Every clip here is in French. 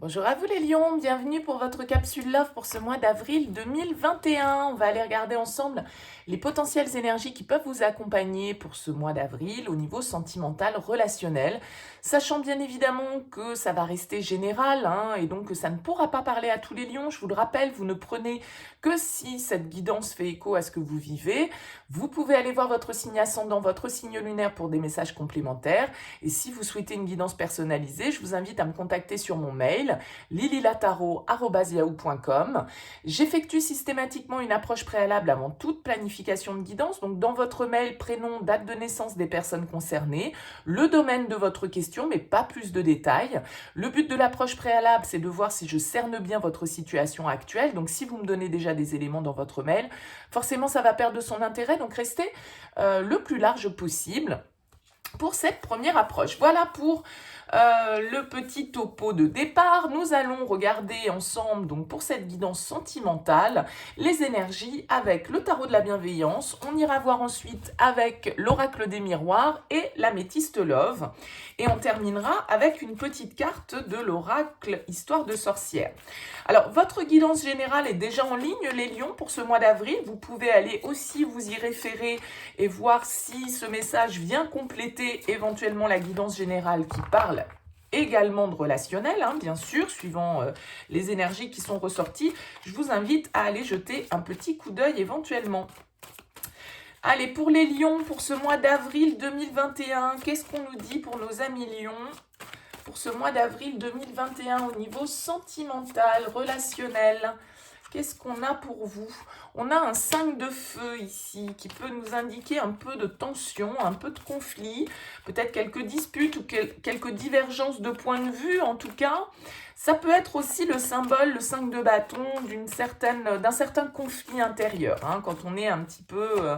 Bonjour à vous les lions, bienvenue pour votre capsule Love pour ce mois d'avril 2021. On va aller regarder ensemble les potentielles énergies qui peuvent vous accompagner pour ce mois d'avril au niveau sentimental, relationnel, sachant bien évidemment que ça va rester général et donc que ça ne pourra pas parler à tous les lions. Je vous le rappelle, vous ne prenez que si cette guidance fait écho à ce que vous vivez. Vous pouvez aller voir votre signe ascendant, votre signe lunaire pour des messages complémentaires. Et si vous souhaitez une guidance personnalisée, je vous invite à me contacter sur mon mail lililataro@yahoo.com. J'effectue systématiquement une approche préalable avant toute planification de guidance. Donc dans votre mail, prénom, date de naissance des personnes concernées, le domaine de votre question, mais pas plus de détails. Le but de l'approche préalable, c'est de voir si je cerne bien votre situation actuelle. Donc si vous me donnez déjà des éléments dans votre mail, forcément ça va perdre son intérêt. Donc restez le plus large possible pour cette première approche. Voilà pour le petit topo de départ. Nous allons regarder ensemble, donc pour cette guidance sentimentale, les énergies avec le tarot de la bienveillance. On ira voir ensuite avec l'oracle des miroirs et l'améthyste love. Et on terminera avec une petite carte de l'oracle histoire de sorcière. Alors, votre guidance générale est déjà en ligne, les lions, pour ce mois d'avril. Vous pouvez aller aussi vous y référer et voir si ce message vient compléter éventuellement la guidance générale qui parle également de relationnel, bien sûr, suivant les énergies qui sont ressorties. Je vous invite à aller jeter un petit coup d'œil éventuellement. Allez, pour les lions, pour ce mois d'avril 2021, qu'est-ce qu'on nous dit pour nos amis lions pour ce mois d'avril 2021 au niveau sentimental, relationnel? Qu'est-ce qu'on a pour vous? On a un 5 de feu ici qui peut nous indiquer un peu de tension, un peu de conflit, peut-être quelques disputes ou quelques divergences de points de vue en tout cas. Ça peut être aussi le symbole, le 5 de bâton, d'un certain conflit intérieur, quand on est un petit peu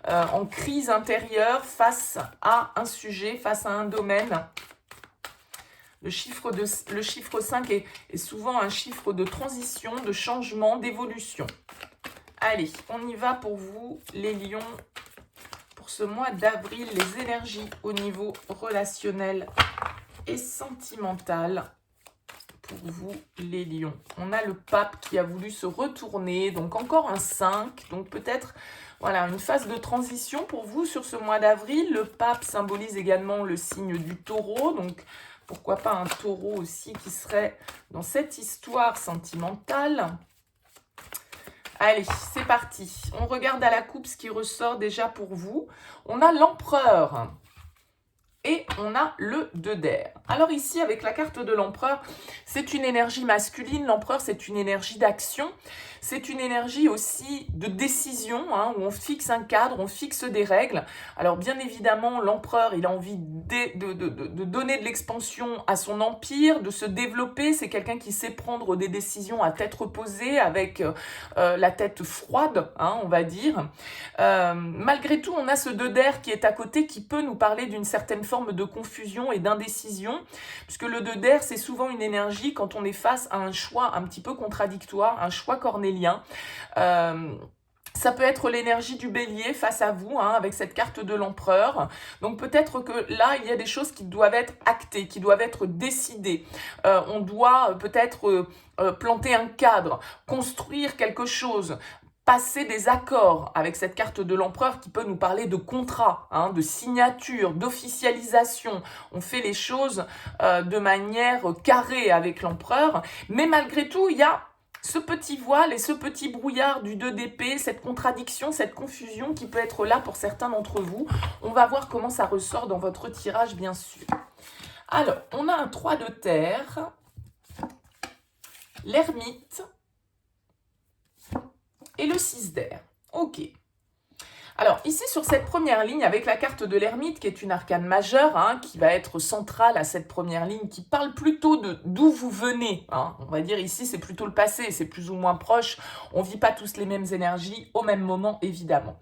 en crise intérieure face à un sujet, face à un domaine. Le chiffre 5 est souvent un chiffre de transition, de changement, d'évolution. Allez, on y va pour vous, les lions. Pour ce mois d'avril, les énergies au niveau relationnel et sentimental. Pour vous, les lions. On a le pape qui a voulu se retourner, donc encore un 5. Donc peut-être voilà, une phase de transition pour vous sur ce mois d'avril. Le pape symbolise également le signe du taureau, donc pourquoi pas un taureau aussi qui serait dans cette histoire sentimentale. Allez, c'est parti. On regarde à la coupe ce qui ressort déjà pour vous. On a l'empereur et on a le 2 d'air. Alors ici, avec la carte de l'empereur, c'est une énergie masculine. L'empereur, c'est une énergie d'action. C'est une énergie aussi de décision, où on fixe un cadre, on fixe des règles. Alors bien évidemment, l'empereur, il a envie de donner de l'expansion à son empire, de se développer. C'est quelqu'un qui sait prendre des décisions à tête reposée, avec la tête froide, on va dire. Malgré tout, on a ce 2 d'air qui est à côté, qui peut nous parler d'une certaine forme de confusion et d'indécision, puisque le 2 d'air, c'est souvent une énergie quand on est face à un choix un petit peu contradictoire, un choix cornélien. Ça peut être l'énergie du bélier face à vous, avec cette carte de l'empereur. Donc peut-être que là, il y a des choses qui doivent être actées, qui doivent être décidées. On doit peut-être planter un cadre, construire quelque chose, passer des accords avec cette carte de l'empereur qui peut nous parler de contrat, de signature, d'officialisation. On fait les choses de manière carrée avec l'empereur, mais malgré tout, il y a ce petit voile et ce petit brouillard du 2 d'épée, cette contradiction, cette confusion qui peut être là pour certains d'entre vous. On va voir comment ça ressort dans votre tirage, bien sûr. Alors, on a un 3 de terre, l'ermite et le 6 d'air. Ok. Alors ici sur cette première ligne avec la carte de l'ermite qui est une arcane majeure, qui va être centrale à cette première ligne, qui parle plutôt de d'où vous venez. On va dire ici c'est plutôt le passé, c'est plus ou moins proche, on ne vit pas tous les mêmes énergies au même moment évidemment.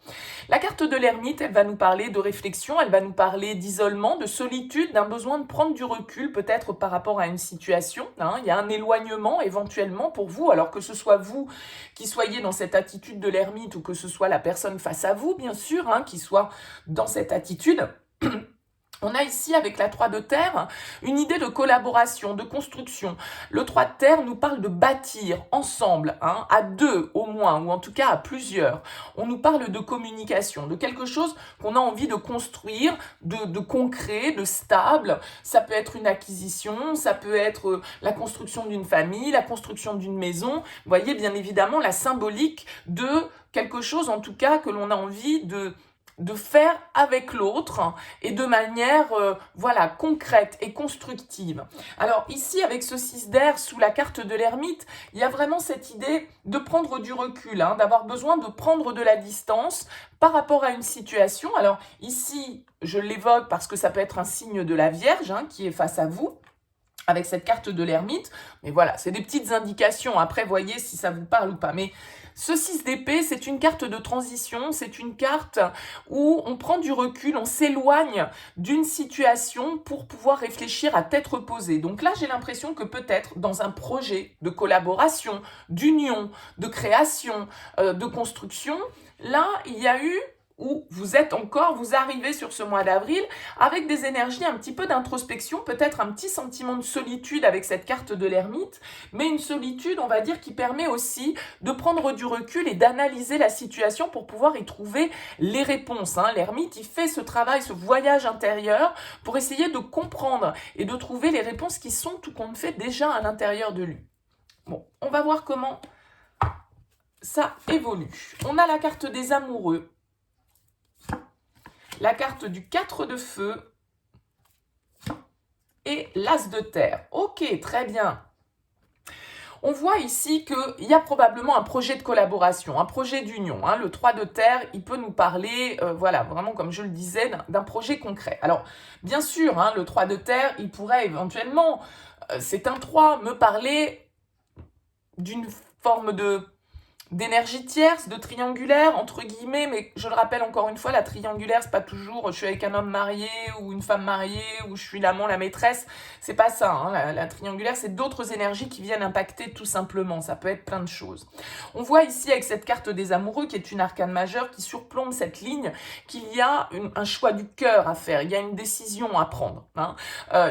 La carte de l'ermite, elle va nous parler de réflexion, elle va nous parler d'isolement, de solitude, d'un besoin de prendre du recul peut-être par rapport à une situation. Il y a un éloignement éventuellement pour vous, alors que ce soit vous qui soyez dans cette attitude de l'ermite ou que ce soit la personne face à vous, bien sûr, qui soit dans cette attitude. On a ici, avec la 3 de terre, une idée de collaboration, de construction. Le 3 de terre nous parle de bâtir ensemble, hein, à deux au moins, ou en tout cas à plusieurs. On nous parle de communication, de quelque chose qu'on a envie de construire, de concret, de stable. Ça peut être une acquisition, ça peut être la construction d'une famille, la construction d'une maison. Vous voyez bien évidemment la symbolique de quelque chose, en tout cas, que l'on a envie de faire avec l'autre et de manière voilà, concrète et constructive. Alors ici, avec ce 6 d'air sous la carte de l'ermite, il y a vraiment cette idée de prendre du recul, hein, d'avoir besoin de prendre de la distance par rapport à une situation. Alors ici, je l'évoque parce que ça peut être un signe de la Vierge, hein, qui est face à vous, avec cette carte de l'ermite. Mais voilà, c'est des petites indications. Après, voyez si ça vous parle ou pas. Mais ce 6 d'épée, c'est une carte de transition, c'est une carte où on prend du recul, on s'éloigne d'une situation pour pouvoir réfléchir à tête reposée. Donc là, j'ai l'impression que peut-être dans un projet de collaboration, d'union, de création, de construction, là, il y a eu où vous êtes encore, vous arrivez sur ce mois d'avril avec des énergies un petit peu d'introspection, peut-être un petit sentiment de solitude avec cette carte de l'ermite, mais une solitude, on va dire, qui permet aussi de prendre du recul et d'analyser la situation pour pouvoir y trouver les réponses. Hein. L'ermite, il fait ce travail, ce voyage intérieur pour essayer de comprendre et de trouver les réponses qui sont tout compte fait déjà à l'intérieur de lui. Bon, on va voir comment ça évolue. On a la carte des amoureux. La carte du 4 de feu et l'as de terre. Ok, très bien. On voit ici qu'il y a probablement un projet de collaboration, un projet d'union. Hein. Le 3 de terre, il peut nous parler, voilà, vraiment comme je le disais, d'un projet concret. Alors, bien sûr, hein, le 3 de terre, il pourrait éventuellement, c'est un 3, me parler d'une forme d'énergie tierce, de triangulaire, entre guillemets, mais je le rappelle encore une fois, la triangulaire, c'est pas toujours je suis avec un homme marié ou une femme mariée ou je suis l'amant, la maîtresse, c'est pas ça. Hein. La triangulaire, c'est d'autres énergies qui viennent impacter tout simplement, ça peut être plein de choses. On voit ici avec cette carte des amoureux, qui est une arcane majeure, qui surplombe cette ligne, qu'il y a un choix du cœur à faire, il y a une décision à prendre. Hein.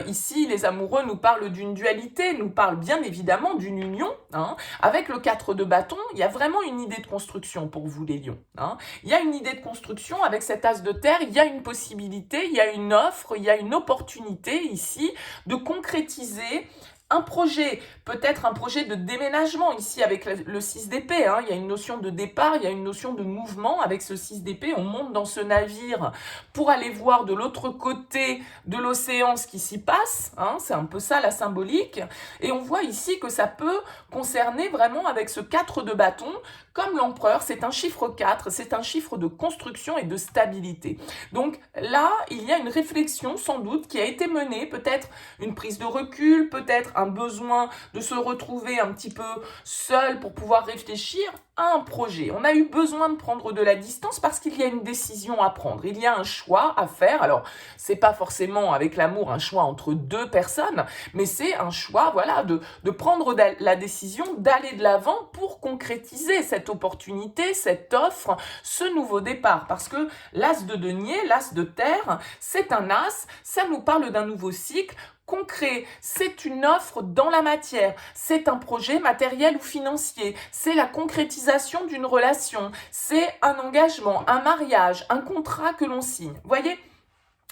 Ici, les amoureux nous parlent d'une dualité, nous parlent bien évidemment d'une union. Hein. Avec le 4 de bâton, il y a vraiment une idée de construction pour vous les lions. Hein. Il y a une idée de construction avec cet as de terre, il y a une possibilité, il y a une offre, il y a une opportunité ici de concrétiser un projet, peut-être un projet de déménagement ici avec le 6 d'épée. Hein. Il y a une notion de départ, il y a une notion de mouvement. Avec ce 6 d'épée, on monte dans ce navire pour aller voir de l'autre côté de l'océan ce qui s'y passe. Hein. C'est un peu ça la symbolique. Et on voit ici que ça peut concerner vraiment avec ce 4 de bâton. Comme l'empereur, c'est un chiffre 4, c'est un chiffre de construction et de stabilité. Donc là, il y a une réflexion sans doute qui a été menée, peut-être une prise de recul, peut-être un besoin de se retrouver un petit peu seul pour pouvoir réfléchir à un projet. On a eu besoin de prendre de la distance parce qu'il y a une décision à prendre, il y a un choix à faire. Alors, c'est pas forcément avec l'amour un choix entre deux personnes, mais c'est un choix, voilà, de prendre la décision d'aller de l'avant pour concrétiser cette opportunité, cette offre, ce nouveau départ. Parce que l'as de denier, l'as de terre, c'est un as, ça nous parle d'un nouveau cycle concret, c'est une offre dans la matière, c'est un projet matériel ou financier, c'est la concrétisation d'une relation, c'est un engagement, un mariage, un contrat que l'on signe. Voyez ?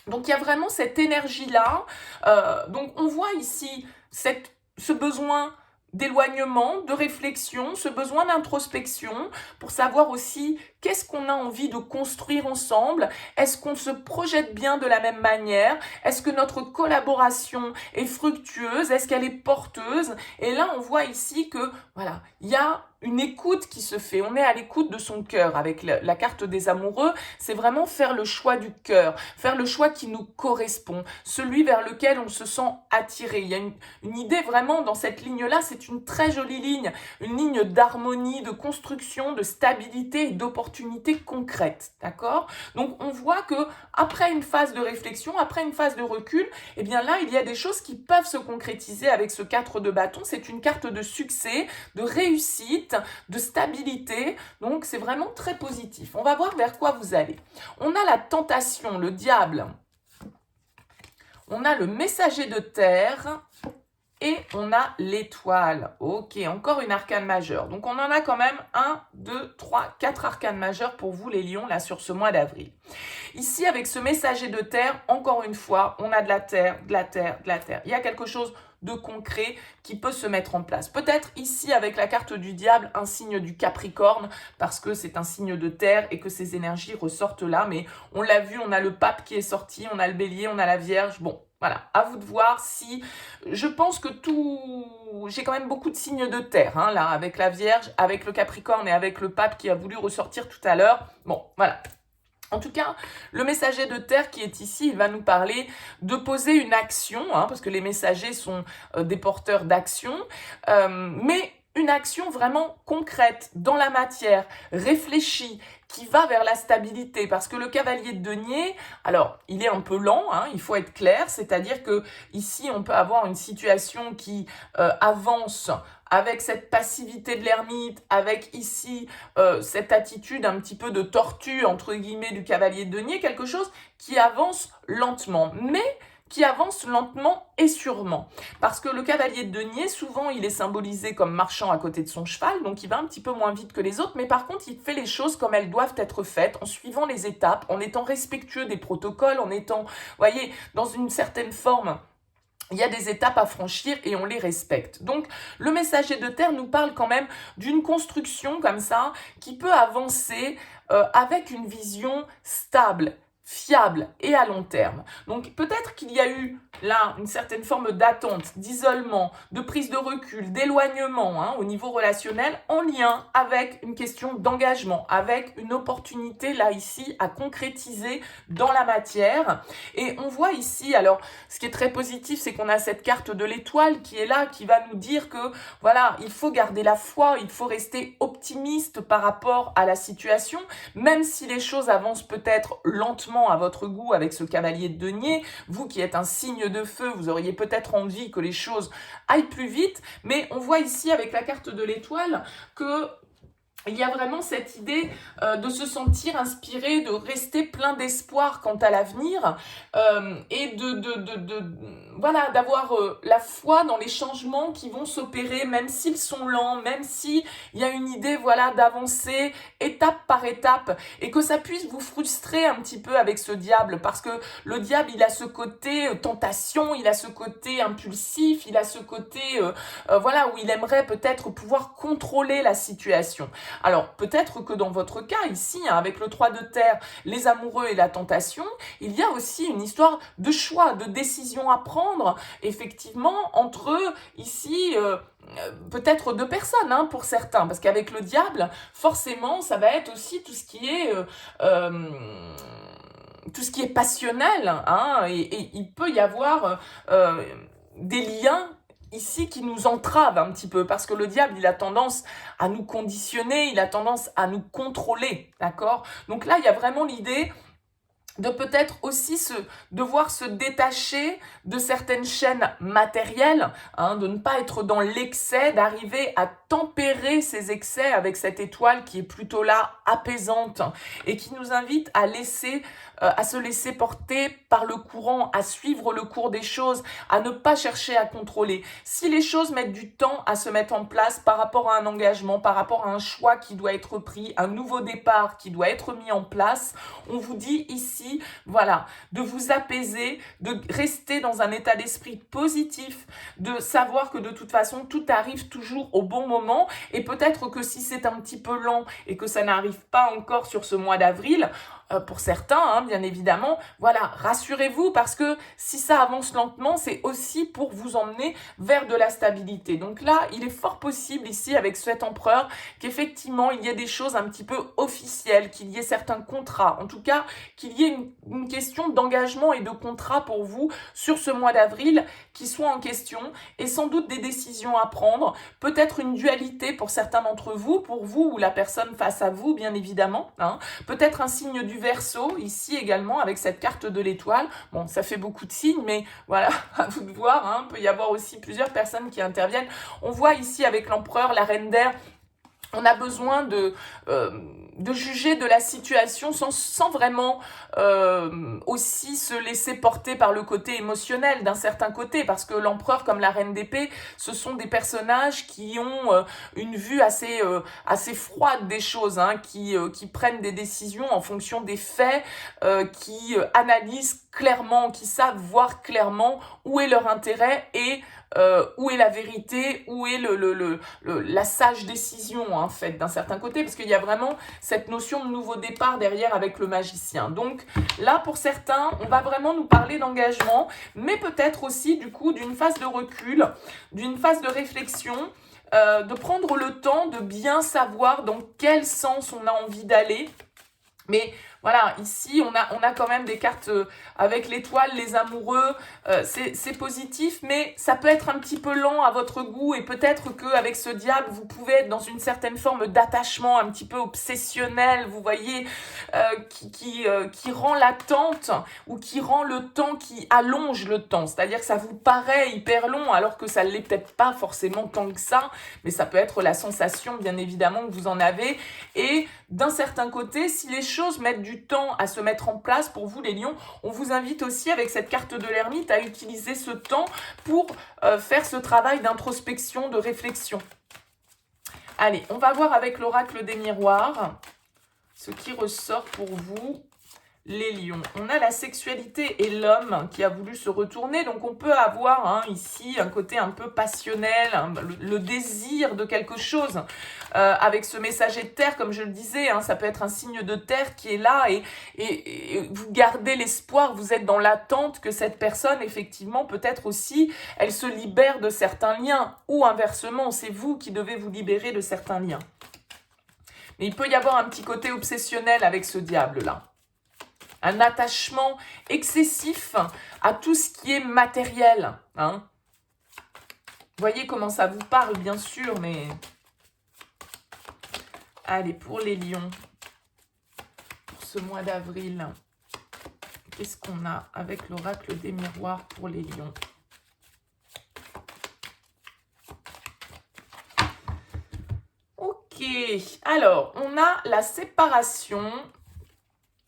Donc il y a vraiment cette énergie-là. Donc on voit ici ce besoin d'éloignement, de réflexion, ce besoin d'introspection pour savoir aussi qu'est-ce qu'on a envie de construire ensemble. Est-ce qu'on se projette bien de la même manière? Est-ce que notre collaboration est fructueuse? Est-ce qu'elle est porteuse? Et là, on voit ici que, voilà, il y a une écoute qui se fait. On est à l'écoute de son cœur avec la carte des amoureux. C'est vraiment faire le choix du cœur, faire le choix qui nous correspond, celui vers lequel on se sent attiré. Il y a une idée vraiment dans cette ligne-là, c'est une très jolie ligne, une ligne d'harmonie, de construction, de stabilité et d'opportunités concrètes. D'accord? Donc on voit que après une phase de réflexion, après une phase de recul, eh bien là, il y a des choses qui peuvent se concrétiser avec ce 4 de bâton. C'est une carte de succès, de réussite, de stabilité, donc c'est vraiment très positif. On va voir vers quoi vous allez. On a la tentation, le diable. On a le messager de terre et on a l'étoile. Ok, encore une arcane majeure. Donc on en a quand même 1, 2, 3, 4 arcanes majeures pour vous les lions là sur ce mois d'avril. Ici avec ce messager de terre, encore une fois, on a de la terre, de la terre, de la terre. Il y a quelque chose de concret qui peut se mettre en place. Peut-être ici avec la carte du diable, un signe du Capricorne, parce que c'est un signe de terre et que ces énergies ressortent là. Mais on l'a vu, on a le pape qui est sorti, on a le bélier, on a la vierge. Bon, voilà, à vous de voir si... Je pense que j'ai quand même beaucoup de signes de terre, hein, là, avec la vierge, avec le Capricorne et avec le pape qui a voulu ressortir tout à l'heure. Bon, voilà. En tout cas, le messager de terre qui est ici, il va nous parler de poser une action, hein, parce que les messagers sont des porteurs d'action, mais une action vraiment concrète, dans la matière, réfléchie, qui va vers la stabilité. Parce que le cavalier de denier, alors, il est un peu lent, hein, il faut être clair, c'est-à-dire que ici, on peut avoir une situation qui avance avec cette passivité de l'ermite, avec ici cette attitude un petit peu de tortue, entre guillemets, du cavalier de denier, quelque chose qui avance lentement, mais qui avance lentement et sûrement. Parce que le cavalier de denier, souvent, il est symbolisé comme marchant à côté de son cheval, donc il va un petit peu moins vite que les autres, mais par contre, il fait les choses comme elles doivent être faites, en suivant les étapes, en étant respectueux des protocoles, en étant, vous voyez, dans une certaine forme. Il y a des étapes à franchir et on les respecte. Donc, le messager de terre nous parle quand même d'une construction comme ça qui peut avancer avec une vision stable, fiable et à long terme. Donc, peut-être qu'il y a eu là une certaine forme d'attente, d'isolement, de prise de recul, d'éloignement hein, au niveau relationnel en lien avec une question d'engagement, avec une opportunité là ici à concrétiser dans la matière. Et on voit ici, alors ce qui est très positif, c'est qu'on a cette carte de l'étoile qui est là, qui va nous dire que voilà, il faut garder la foi, il faut rester optimiste par rapport à la situation, même si les choses avancent peut-être lentement à votre goût avec ce cavalier de denier, vous qui êtes un signe de feu, vous auriez peut-être envie que les choses aillent plus vite, mais on voit ici avec la carte de l'étoile que il y a vraiment cette idée de se sentir inspiré, de rester plein d'espoir quant à l'avenir et voilà, d'avoir la foi dans les changements qui vont s'opérer, même s'ils sont lents, même s'il y a une idée voilà, d'avancer étape par étape et que ça puisse vous frustrer un petit peu avec ce diable parce que le diable, il a ce côté tentation, il a ce côté impulsif, il a ce côté voilà, où il aimerait peut-être pouvoir contrôler la situation. Alors, peut-être que dans votre cas, ici, hein, avec le 3 de terre, les amoureux et la tentation, il y a aussi une histoire de choix, de décision à prendre, effectivement, entre, ici, peut-être deux personnes, hein, pour certains, parce qu'avec le diable, forcément, ça va être aussi tout ce qui est passionnel, hein, et il peut y avoir des liens ici qui nous entrave un petit peu parce que le diable il a tendance à nous conditionner, il a tendance à nous contrôler, d'accord? Donc là il y a vraiment l'idée de peut-être aussi devoir se détacher de certaines chaînes matérielles, hein, de ne pas être dans l'excès, d'arriver à tempérer ces excès avec cette étoile qui est plutôt là, apaisante, et qui nous invite à se laisser porter par le courant, à suivre le cours des choses, à ne pas chercher à contrôler. Si les choses mettent du temps à se mettre en place par rapport à un engagement, par rapport à un choix qui doit être pris, un nouveau départ qui doit être mis en place, on vous dit ici, voilà, de vous apaiser, de rester dans un état d'esprit positif, de savoir que de toute façon, tout arrive toujours au bon moment et peut-être que si c'est un petit peu lent et que ça n'arrive pas encore sur ce mois d'avril, pour certains, hein, bien évidemment, voilà, rassurez-vous parce que si ça avance lentement, c'est aussi pour vous emmener vers de la stabilité. Donc là, il est fort possible ici avec cet empereur qu'effectivement, il y ait des choses un petit peu officielles, qu'il y ait certains contrats, en tout cas, qu'il y ait une question d'engagement et de contrat pour vous sur ce mois d'avril qui soit en question et sans doute des décisions à prendre, peut-être une dualité pour certains d'entre vous, pour vous ou la personne face à vous, bien évidemment, hein, peut-être un signe du Verseau, ici également, avec cette carte de l'étoile. Bon, ça fait beaucoup de signes, mais voilà, à vous de voir, hein, il peut y avoir aussi plusieurs personnes qui interviennent. On voit ici avec l'empereur, la reine d'air, on a besoin de juger de la situation sans vraiment aussi se laisser porter par le côté émotionnel d'un certain côté, parce que l'empereur comme la reine d'épée, ce sont des personnages qui ont une vue assez froide des choses, hein, qui prennent des décisions en fonction des faits, qui analysent clairement, qui savent voir clairement où est leur intérêt et où est la vérité, où est la sage décision en fait d'un certain côté, parce qu'il y a vraiment cette notion de nouveau départ derrière avec le magicien. Donc là pour certains on va vraiment nous parler d'engagement, mais peut-être aussi du coup d'une phase de recul, d'une phase de réflexion, de prendre le temps de bien savoir dans quel sens on a envie d'aller. Mais voilà, ici, on a quand même des cartes avec l'étoile, les amoureux, c'est positif, mais ça peut être un petit peu lent à votre goût, et peut-être qu'avec ce diable, vous pouvez être dans une certaine forme d'attachement un petit peu obsessionnel, vous voyez, qui rend l'attente, ou qui rend le temps, qui allonge le temps, c'est-à-dire que ça vous paraît hyper long, alors que ça ne l'est peut-être pas forcément tant que ça, mais ça peut être la sensation, bien évidemment, que vous en avez, et d'un certain côté, si les choses mettent du temps à se mettre en place pour vous les lions, on vous invite aussi avec cette carte de l'ermite à utiliser ce temps pour faire ce travail d'introspection, de réflexion. Allez, on va voir avec l'oracle des miroirs ce qui ressort pour vous, les lions. On a la sexualité et l'homme qui a voulu se retourner. Donc on peut avoir ici un côté un peu passionnel, le désir de quelque chose. Avec ce messager de terre, comme je le disais, ça peut être un signe de terre qui est là et vous gardez l'espoir, vous êtes dans l'attente que cette personne, effectivement, peut-être aussi, elle se libère de certains liens. Ou inversement, c'est vous qui devez vous libérer de certains liens. Mais il peut y avoir un petit côté obsessionnel avec ce diable-là. Un attachement excessif à tout ce qui est matériel. Vous voyez comment ça vous parle, bien sûr, mais... Allez, pour les lions, pour ce mois d'avril, qu'est-ce qu'on a avec l'oracle des miroirs pour les lions? Ok, alors, on a la séparation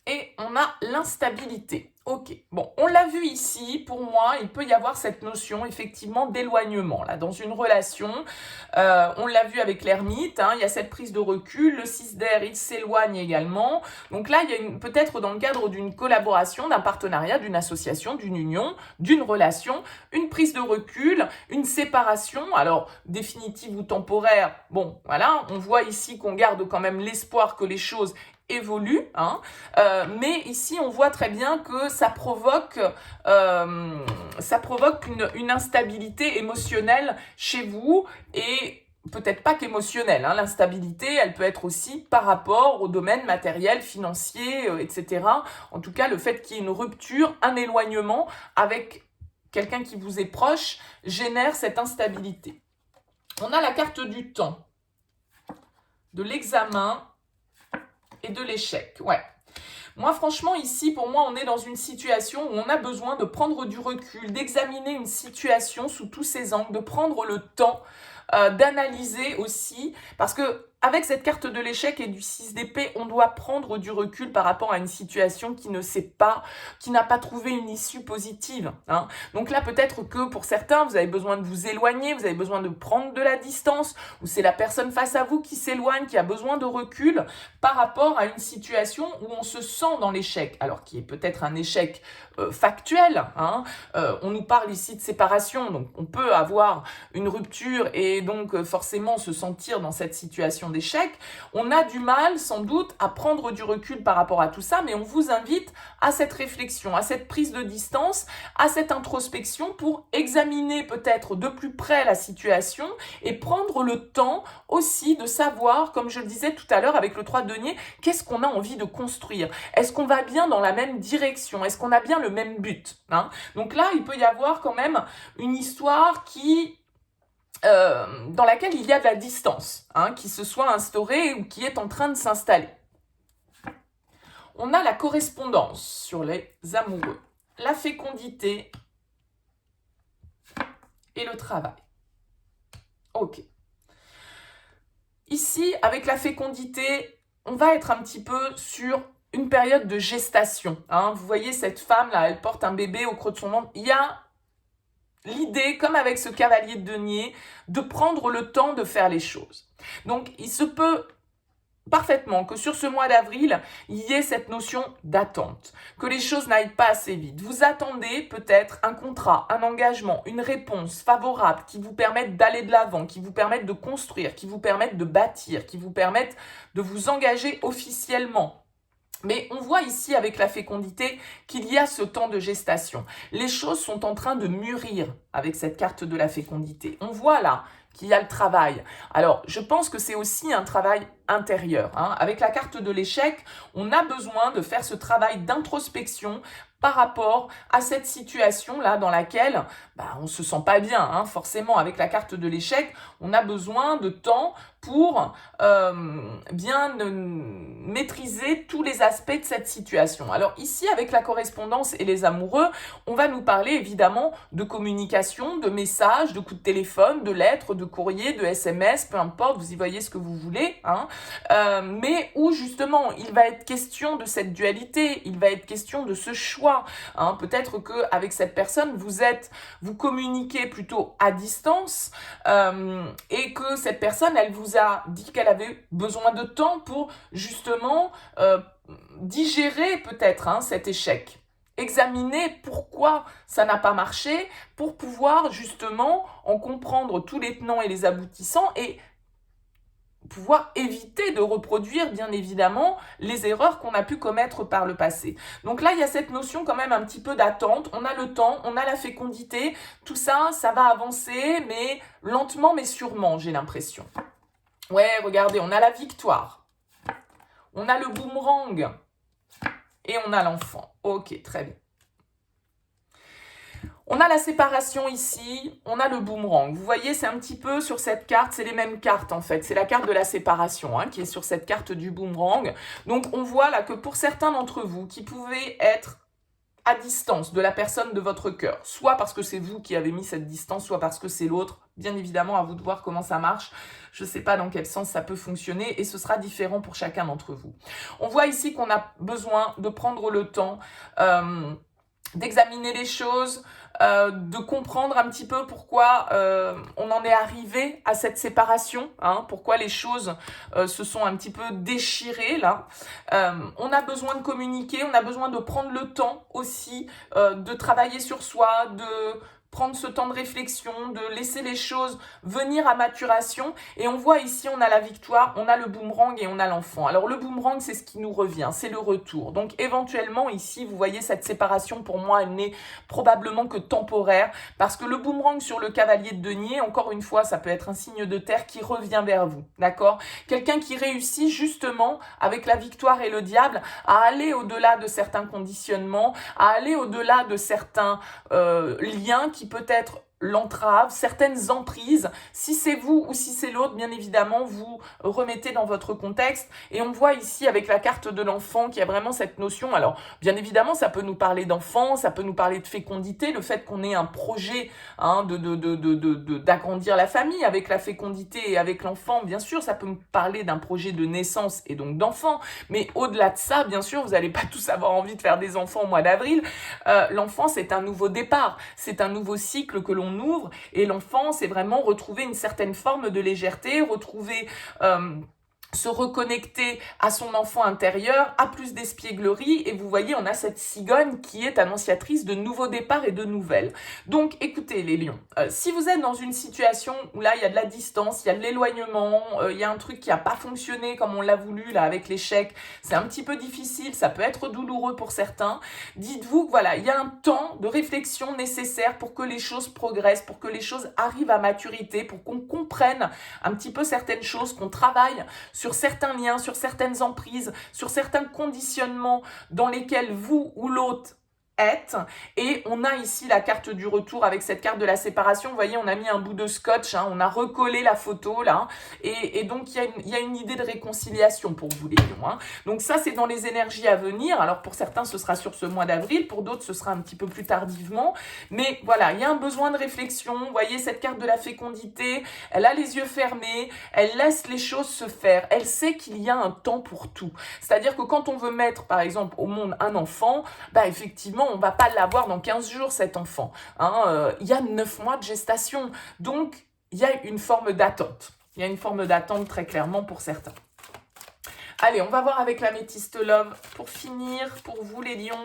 et on a l'instabilité. Ok, bon, on l'a vu ici, pour moi, il peut y avoir cette notion, effectivement, d'éloignement, là, dans une relation. On l'a vu avec l'ermite, il y a cette prise de recul, le 6 d'air, il s'éloigne également. Donc là, il y a peut-être dans le cadre d'une collaboration, d'un partenariat, d'une association, d'une union, d'une relation, une prise de recul, une séparation, alors définitive ou temporaire, bon, voilà, on voit ici qu'on garde quand même l'espoir que les choses évolue, mais ici on voit très bien que ça provoque une instabilité émotionnelle chez vous, et peut-être pas qu'émotionnelle, l'instabilité elle peut être aussi par rapport au domaine matériel, financier, etc. En tout cas, le fait qu'il y ait une rupture, un éloignement avec quelqu'un qui vous est proche génère cette instabilité. On a la carte du temps, de l'examen et de l'échec, ouais. Moi, franchement, ici, pour moi, on est dans une situation où on a besoin de prendre du recul, d'examiner une situation sous tous ses angles, de prendre le temps d'analyser aussi, parce que avec cette carte de l'échec et du 6 d'épée, on doit prendre du recul par rapport à une situation qui n'a pas trouvé une issue positive. Donc là, peut-être que pour certains, vous avez besoin de vous éloigner, vous avez besoin de prendre de la distance, ou c'est la personne face à vous qui s'éloigne, qui a besoin de recul par rapport à une situation où on se sent dans l'échec, alors qui est peut-être un échec factuel. On nous parle ici de séparation, donc on peut avoir une rupture et donc forcément se sentir dans cette situation d'échec. On a du mal sans doute à prendre du recul par rapport à tout ça, mais on vous invite à cette réflexion, à cette prise de distance, à cette introspection pour examiner peut-être de plus près la situation et prendre le temps aussi de savoir, comme je le disais tout à l'heure avec le 3 de denier, qu'est-ce qu'on a envie de construire? Est-ce qu'on va bien dans la même direction? Est-ce qu'on a bien le même but? Donc là, il peut y avoir quand même une histoire dans laquelle il y a de la distance, qui se soit instaurée ou qui est en train de s'installer. On a la correspondance sur les amoureux, la fécondité et le travail. Ok. ici, avec la fécondité, on va être un petit peu sur une période de gestation. Hein. Vous voyez cette femme-là, elle porte un bébé au creux de son ventre. Il y a l'idée, comme avec ce cavalier de denier, de prendre le temps de faire les choses. Donc, il se peut parfaitement que sur ce mois d'avril, il y ait cette notion d'attente, que les choses n'aillent pas assez vite. Vous attendez peut-être un contrat, un engagement, une réponse favorable qui vous permette d'aller de l'avant, qui vous permette de construire, qui vous permette de bâtir, qui vous permette de vous engager officiellement. Mais on voit ici avec la fécondité qu'il y a ce temps de gestation. Les choses sont en train de mûrir avec cette carte de la fécondité. On voit là qu'il y a le travail. Alors, je pense que c'est aussi un travail intérieur. Hein. Avec la carte de l'échec, on a besoin de faire ce travail d'introspection par rapport à cette situation-là dans laquelle on ne se sent pas bien. Hein. Forcément, avec la carte de l'échec, on a besoin de temps pour bien maîtriser tous les aspects de cette situation. Alors ici, avec la correspondance et les amoureux, on va nous parler évidemment de communication, de messages, de coups de téléphone, de lettres, de courriers, de SMS, peu importe, vous y voyez ce que vous voulez, hein. Mais où justement, il va être question de cette dualité, il va être question de ce choix. Hein. Peut-être qu'avec cette personne, vous communiquez plutôt à distance et que cette personne, elle vous a dit qu'elle avait besoin de temps pour justement digérer peut-être cet échec. Examiner pourquoi ça n'a pas marché pour pouvoir justement en comprendre tous les tenants et les aboutissants et pouvoir éviter de reproduire bien évidemment les erreurs qu'on a pu commettre par le passé. Donc là, il y a cette notion quand même un petit peu d'attente. On a le temps, on a la fécondité. Tout ça, ça va avancer, mais lentement mais sûrement, j'ai l'impression. Ouais, regardez, on a la victoire. On a le boomerang. Et on a l'enfant. Ok, très bien. On a la séparation ici, on a le boomerang. Vous voyez, c'est un petit peu sur cette carte, c'est les mêmes cartes en fait. C'est la carte de la séparation qui est sur cette carte du boomerang. Donc on voit là que pour certains d'entre vous qui pouvaient être à distance de la personne de votre cœur, soit parce que c'est vous qui avez mis cette distance, soit parce que c'est l'autre, bien évidemment à vous de voir comment ça marche. Je ne sais pas dans quel sens ça peut fonctionner et ce sera différent pour chacun d'entre vous. On voit ici qu'on a besoin de prendre le temps d'examiner les choses, de comprendre un petit peu pourquoi on en est arrivé à cette séparation, pourquoi les choses se sont un petit peu déchirées là. On a besoin de communiquer, on a besoin de prendre le temps aussi de travailler sur soi, de prendre ce temps de réflexion, de laisser les choses venir à maturation. Et on voit ici, on a la victoire, on a le boomerang et on a l'enfant. Alors le boomerang, c'est ce qui nous revient, c'est le retour. Donc éventuellement ici, vous voyez cette séparation, pour moi, elle n'est probablement que temporaire, parce que le boomerang sur le cavalier de denier, encore une fois, ça peut être un signe de terre qui revient vers vous, d'accord? Quelqu'un qui réussit justement, avec la victoire et le diable, à aller au-delà de certains conditionnements, à aller au-delà de certains liens qui peut-être l'entrave, certaines emprises. Si c'est vous ou si c'est l'autre, bien évidemment, vous remettez dans votre contexte. Et on voit ici avec la carte de l'enfant qu'il y a vraiment cette notion. Alors, bien évidemment, ça peut nous parler d'enfant, ça peut nous parler de fécondité, le fait qu'on ait un projet d'agrandir la famille avec la fécondité et avec l'enfant. Bien sûr, ça peut me parler d'un projet de naissance et donc d'enfant. Mais au-delà de ça, bien sûr, vous n'allez pas tous avoir envie de faire des enfants au mois d'avril. L'enfant, c'est un nouveau départ. C'est un nouveau cycle que l'on ouvre, et l'enfant, c'est vraiment retrouver une certaine forme de légèreté, retrouver se reconnecter à son enfant intérieur, à plus d'espièglerie, et vous voyez, on a cette cigogne qui est annonciatrice de nouveaux départs et de nouvelles. Donc, écoutez les lions, si vous êtes dans une situation où là, il y a de la distance, il y a de l'éloignement, il y a un truc qui n'a pas fonctionné comme on l'a voulu, là, avec l'échec, c'est un petit peu difficile, ça peut être douloureux pour certains, dites-vous que voilà, il y a un temps de réflexion nécessaire pour que les choses progressent, pour que les choses arrivent à maturité, pour qu'on comprenne un petit peu certaines choses, qu'on travaille sur certains liens, sur certaines emprises, sur certains conditionnements dans lesquels vous ou l'autre être, et on a ici la carte du retour avec cette carte de la séparation. Vous voyez, on a mis un bout de scotch, hein, on a recollé la photo là, et donc il y a une idée de réconciliation pour vous les lions. Hein. Donc ça, c'est dans les énergies à venir. Alors pour certains, ce sera sur ce mois d'avril, pour d'autres, ce sera un petit peu plus tardivement, mais voilà, il y a un besoin de réflexion. Vous voyez, cette carte de la fécondité, elle a les yeux fermés, elle laisse les choses se faire, elle sait qu'il y a un temps pour tout. C'est-à-dire que quand on veut mettre, par exemple, au monde un enfant, bah effectivement, on ne va pas l'avoir dans 15 jours, cet enfant. Hein, il y a 9 mois de gestation. Donc, il y a une forme d'attente. Il y a une forme d'attente très clairement pour certains. Allez, on va voir avec l'améthyste love pour finir, pour vous les lions.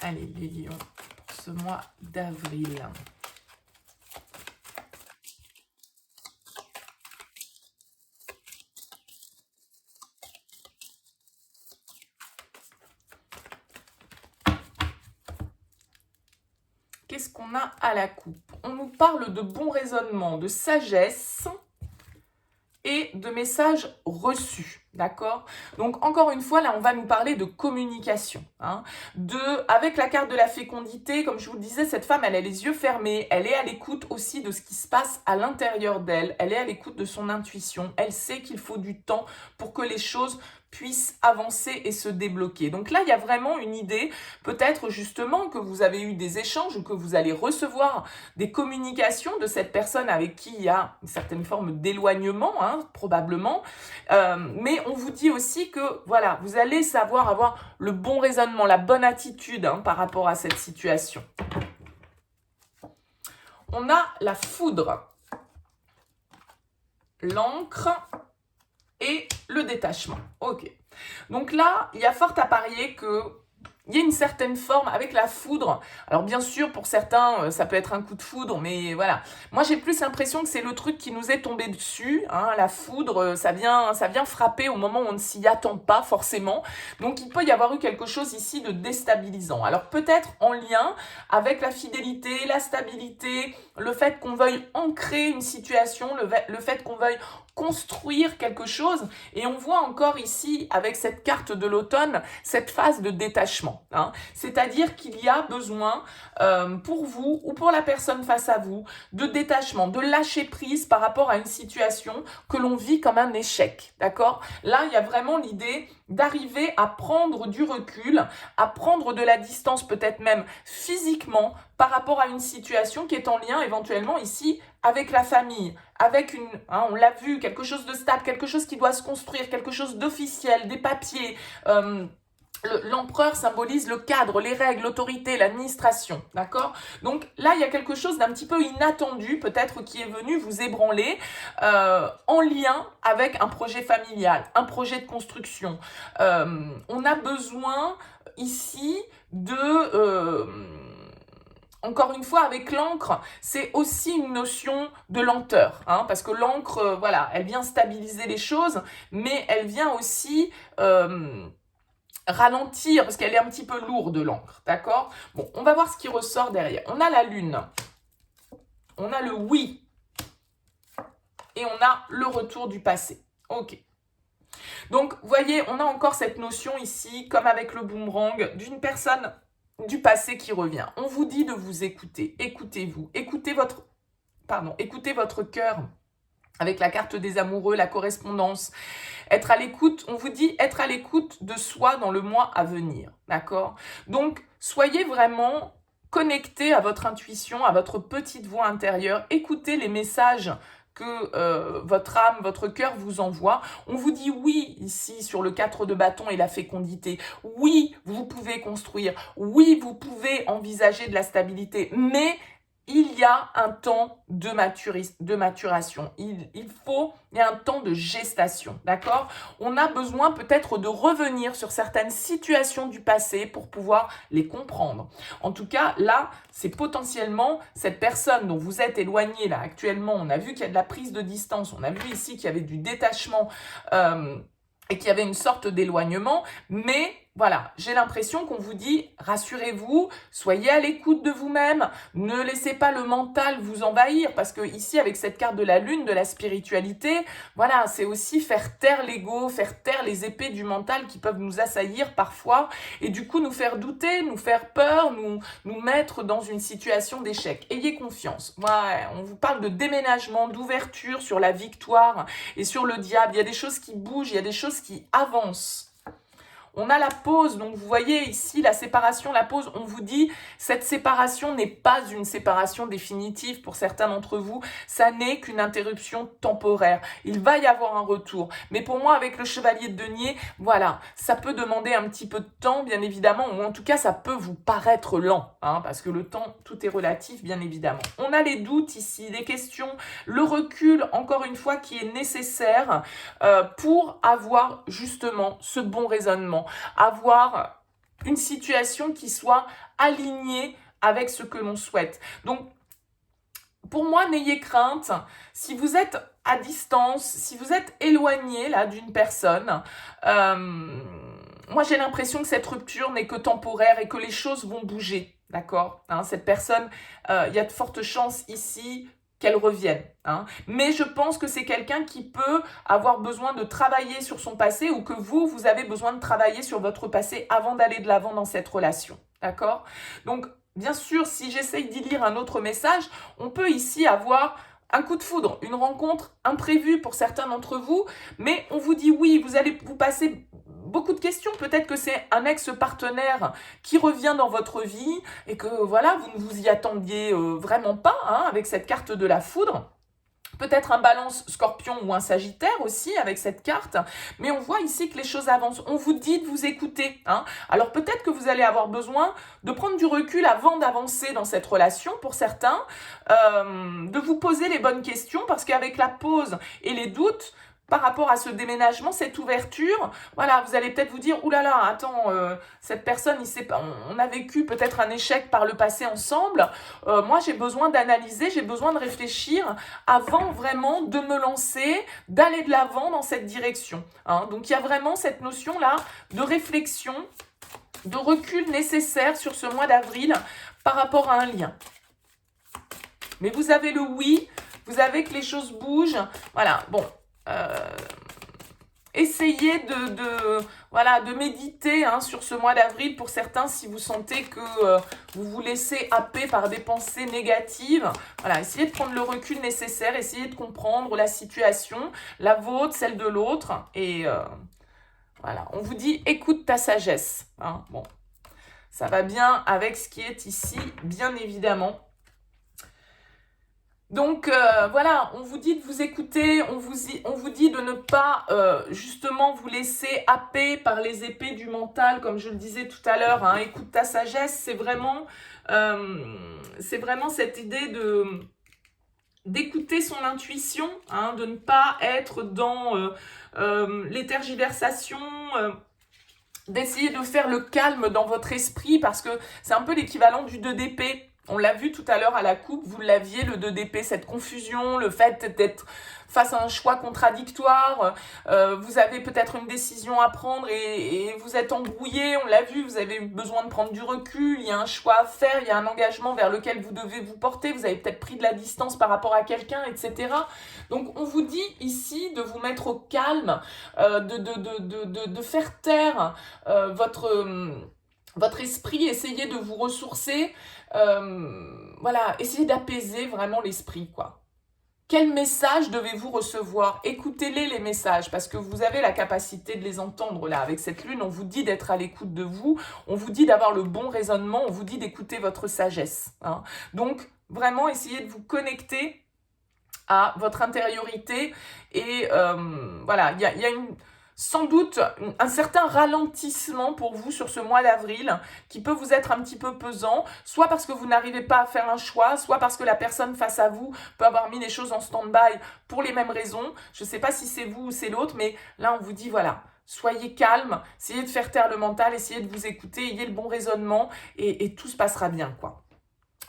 Allez, les lions, pour ce mois d'avril. Qu'est-ce qu'on a à la coupe? On nous parle de bon raisonnement, de sagesse et de messages reçus, d'accord? Donc, encore une fois, là, on va nous parler de communication. Hein, avec la carte de la fécondité, comme je vous le disais, cette femme, elle a les yeux fermés, elle est à l'écoute aussi de ce qui se passe à l'intérieur d'elle, elle est à l'écoute de son intuition, elle sait qu'il faut du temps pour que les choses puissent avancer et se débloquer. Donc là, il y a vraiment une idée, peut-être justement que vous avez eu des échanges ou que vous allez recevoir des communications de cette personne avec qui il y a une certaine forme d'éloignement, hein, probablement. Mais on vous dit aussi que, voilà, vous allez savoir avoir le bon raisonnement, la bonne attitude hein, par rapport à cette situation. On a la foudre, l'encre et le détachement. Ok. Donc là, il y a fort à parier que il y a une certaine forme avec la foudre. Alors bien sûr, pour certains, ça peut être un coup de foudre, mais voilà. Moi, j'ai plus l'impression que c'est le truc qui nous est tombé dessus. Hein. La foudre, ça vient frapper au moment où on ne s'y attend pas forcément. Donc, il peut y avoir eu quelque chose ici de déstabilisant. Alors peut-être en lien avec la fidélité, la stabilité, le fait qu'on veuille ancrer une situation, le fait qu'on veuille construire quelque chose. Et on voit encore ici, avec cette carte de l'automne, cette phase de détachement. Hein. C'est-à-dire qu'il y a besoin, pour vous ou pour la personne face à vous, de détachement, de lâcher prise par rapport à une situation que l'on vit comme un échec. D'accord? Là, il y a vraiment l'idée d'arriver à prendre du recul, à prendre de la distance, peut-être même physiquement, par rapport à une situation qui est en lien éventuellement ici avec la famille, avec on l'a vu, quelque chose de stable, quelque chose qui doit se construire, quelque chose d'officiel, des papiers. L'empereur symbolise le cadre, les règles, l'autorité, l'administration, d'accord? Donc là, il y a quelque chose d'un petit peu inattendu, peut-être qui est venu vous ébranler, en lien avec un projet familial, un projet de construction. On a besoin ici encore une fois, avec l'encre, c'est aussi une notion de lenteur, hein, parce que l'encre, voilà, elle vient stabiliser les choses, mais elle vient aussi ralentir, parce qu'elle est un petit peu lourde, l'encre, d'accord? Bon, on va voir ce qui ressort derrière. On a la lune, on a le oui, et on a le retour du passé. Ok. Donc, vous voyez, on a encore cette notion ici, comme avec le boomerang, d'une personne du passé qui revient. On vous dit de vous écouter. Écoutez-vous. Écoutez votre cœur avec la carte des amoureux, la correspondance. Être à l'écoute, on vous dit être à l'écoute de soi dans le mois à venir. D'accord? Donc, soyez vraiment connectés à votre intuition, à votre petite voix intérieure. Écoutez les messages que votre âme, votre cœur vous envoie. On vous dit oui ici sur le 4 de bâton et la fécondité. Oui, vous pouvez construire. Oui, vous pouvez envisager de la stabilité. Mais il y a un temps de maturation. Il y a un temps de gestation, d'accord? On a besoin peut-être de revenir sur certaines situations du passé pour pouvoir les comprendre. En tout cas, là, c'est potentiellement cette personne dont vous êtes éloigné, là, actuellement. On a vu qu'il y a de la prise de distance. On a vu ici qu'il y avait du détachement. et qu'il y avait une sorte d'éloignement, mais voilà, j'ai l'impression qu'on vous dit, rassurez-vous, soyez à l'écoute de vous-même, ne laissez pas le mental vous envahir, parce que ici, avec cette carte de la lune, de la spiritualité, voilà, c'est aussi faire taire l'ego, faire taire les épées du mental qui peuvent nous assaillir parfois, et du coup nous faire douter, nous faire peur, nous mettre dans une situation d'échec. Ayez confiance. Ouais, on vous parle de déménagement, d'ouverture sur la victoire et sur le diable. Il y a des choses qui bougent, il y a des choses qui avancent. On a la pause, donc vous voyez ici la séparation, la pause, on vous dit cette séparation n'est pas une séparation définitive pour certains d'entre vous, ça n'est qu'une interruption temporaire. Il va y avoir un retour, mais pour moi avec le chevalier de denier, voilà, ça peut demander un petit peu de temps bien évidemment, ou en tout cas ça peut vous paraître lent, hein, parce que le temps, tout est relatif bien évidemment. On a les doutes ici, les questions, le recul encore une fois qui est nécessaire pour avoir justement ce bon raisonnement, avoir une situation qui soit alignée avec ce que l'on souhaite. Donc, pour moi, n'ayez crainte. Si vous êtes à distance, si vous êtes éloigné là d'une personne, moi j'ai l'impression que cette rupture n'est que temporaire et que les choses vont bouger, d'accord, hein, cette personne, il y a de fortes chances ici qu'elle revienne. Hein. Mais je pense que c'est quelqu'un qui peut avoir besoin de travailler sur son passé ou que vous avez besoin de travailler sur votre passé avant d'aller de l'avant dans cette relation. D'accord? Donc, bien sûr, si j'essaye d'y lire un autre message, on peut ici avoir un coup de foudre, une rencontre imprévue pour certains d'entre vous, mais on vous dit oui, vous allez vous passer beaucoup de questions. Peut-être que c'est un ex-partenaire qui revient dans votre vie et que voilà, vous ne vous y attendiez vraiment pas, hein, avec cette carte de la foudre. Peut-être un balance scorpion ou un sagittaire aussi avec cette carte, mais on voit ici que les choses avancent. On vous dit de vous écouter. Hein. Alors peut-être que vous allez avoir besoin de prendre du recul avant d'avancer dans cette relation pour certains, de vous poser les bonnes questions parce qu'avec la pause et les doutes, par rapport à ce déménagement, cette ouverture, voilà, vous allez peut-être vous dire, oulala, attends, cette personne, on a vécu peut-être un échec par le passé ensemble. Moi, j'ai besoin d'analyser, j'ai besoin de réfléchir avant vraiment de me lancer, d'aller de l'avant dans cette direction. Hein. Donc, il y a vraiment cette notion-là de réflexion, de recul nécessaire sur ce mois d'avril par rapport à un lien. Mais vous avez le oui, vous avez que les choses bougent. Voilà, bon. Essayez de méditer hein, sur ce mois d'avril pour certains si vous sentez que vous vous laissez happer par des pensées négatives. Voilà, essayez de prendre le recul nécessaire, essayez de comprendre la situation, la vôtre, celle de l'autre. Et voilà, on vous dit écoute ta sagesse. Hein. Bon, ça va bien avec ce qui est ici, bien évidemment. Donc voilà, on vous dit de vous écouter, on vous dit de ne pas justement vous laisser happer par les épées du mental, comme je le disais tout à l'heure. Hein, écoute ta sagesse, c'est vraiment cette idée d'écouter son intuition, hein, de ne pas être dans les tergiversations. D'essayer de faire le calme dans votre esprit parce que c'est un peu l'équivalent du 2 d'épée. On l'a vu tout à l'heure à la coupe, vous l'aviez, le 2 d'épée, cette confusion, le fait d'être face à un choix contradictoire, vous avez peut-être une décision à prendre et vous êtes embrouillé, on l'a vu, vous avez besoin de prendre du recul, il y a un choix à faire, il y a un engagement vers lequel vous devez vous porter, vous avez peut-être pris de la distance par rapport à quelqu'un, etc. Donc on vous dit ici de vous mettre au calme, de faire taire votre esprit, essayez de vous ressourcer, voilà, essayez d'apaiser vraiment l'esprit, quoi. Quel message devez-vous recevoir? Écoutez-les, les messages, parce que vous avez la capacité de les entendre, là. Avec cette lune, on vous dit d'être à l'écoute de vous, on vous dit d'avoir le bon raisonnement, on vous dit d'écouter votre sagesse. Hein. Donc, vraiment, essayez de vous connecter à votre intériorité et voilà, il y a sans doute un certain ralentissement pour vous sur ce mois d'avril qui peut vous être un petit peu pesant, soit parce que vous n'arrivez pas à faire un choix, soit parce que la personne face à vous peut avoir mis les choses en stand-by pour les mêmes raisons. Je ne sais pas si c'est vous ou c'est l'autre, mais là on vous dit voilà, soyez calme, essayez de faire taire le mental, essayez de vous écouter, ayez le bon raisonnement et tout se passera bien, quoi.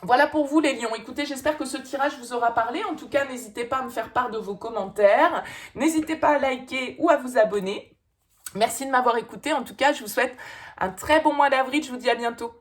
Voilà pour vous les lions. Écoutez, j'espère que ce tirage vous aura parlé. En tout cas, n'hésitez pas à me faire part de vos commentaires. N'hésitez pas à liker ou à vous abonner. Merci de m'avoir écouté. En tout cas, je vous souhaite un très bon mois d'avril. Je vous dis à bientôt.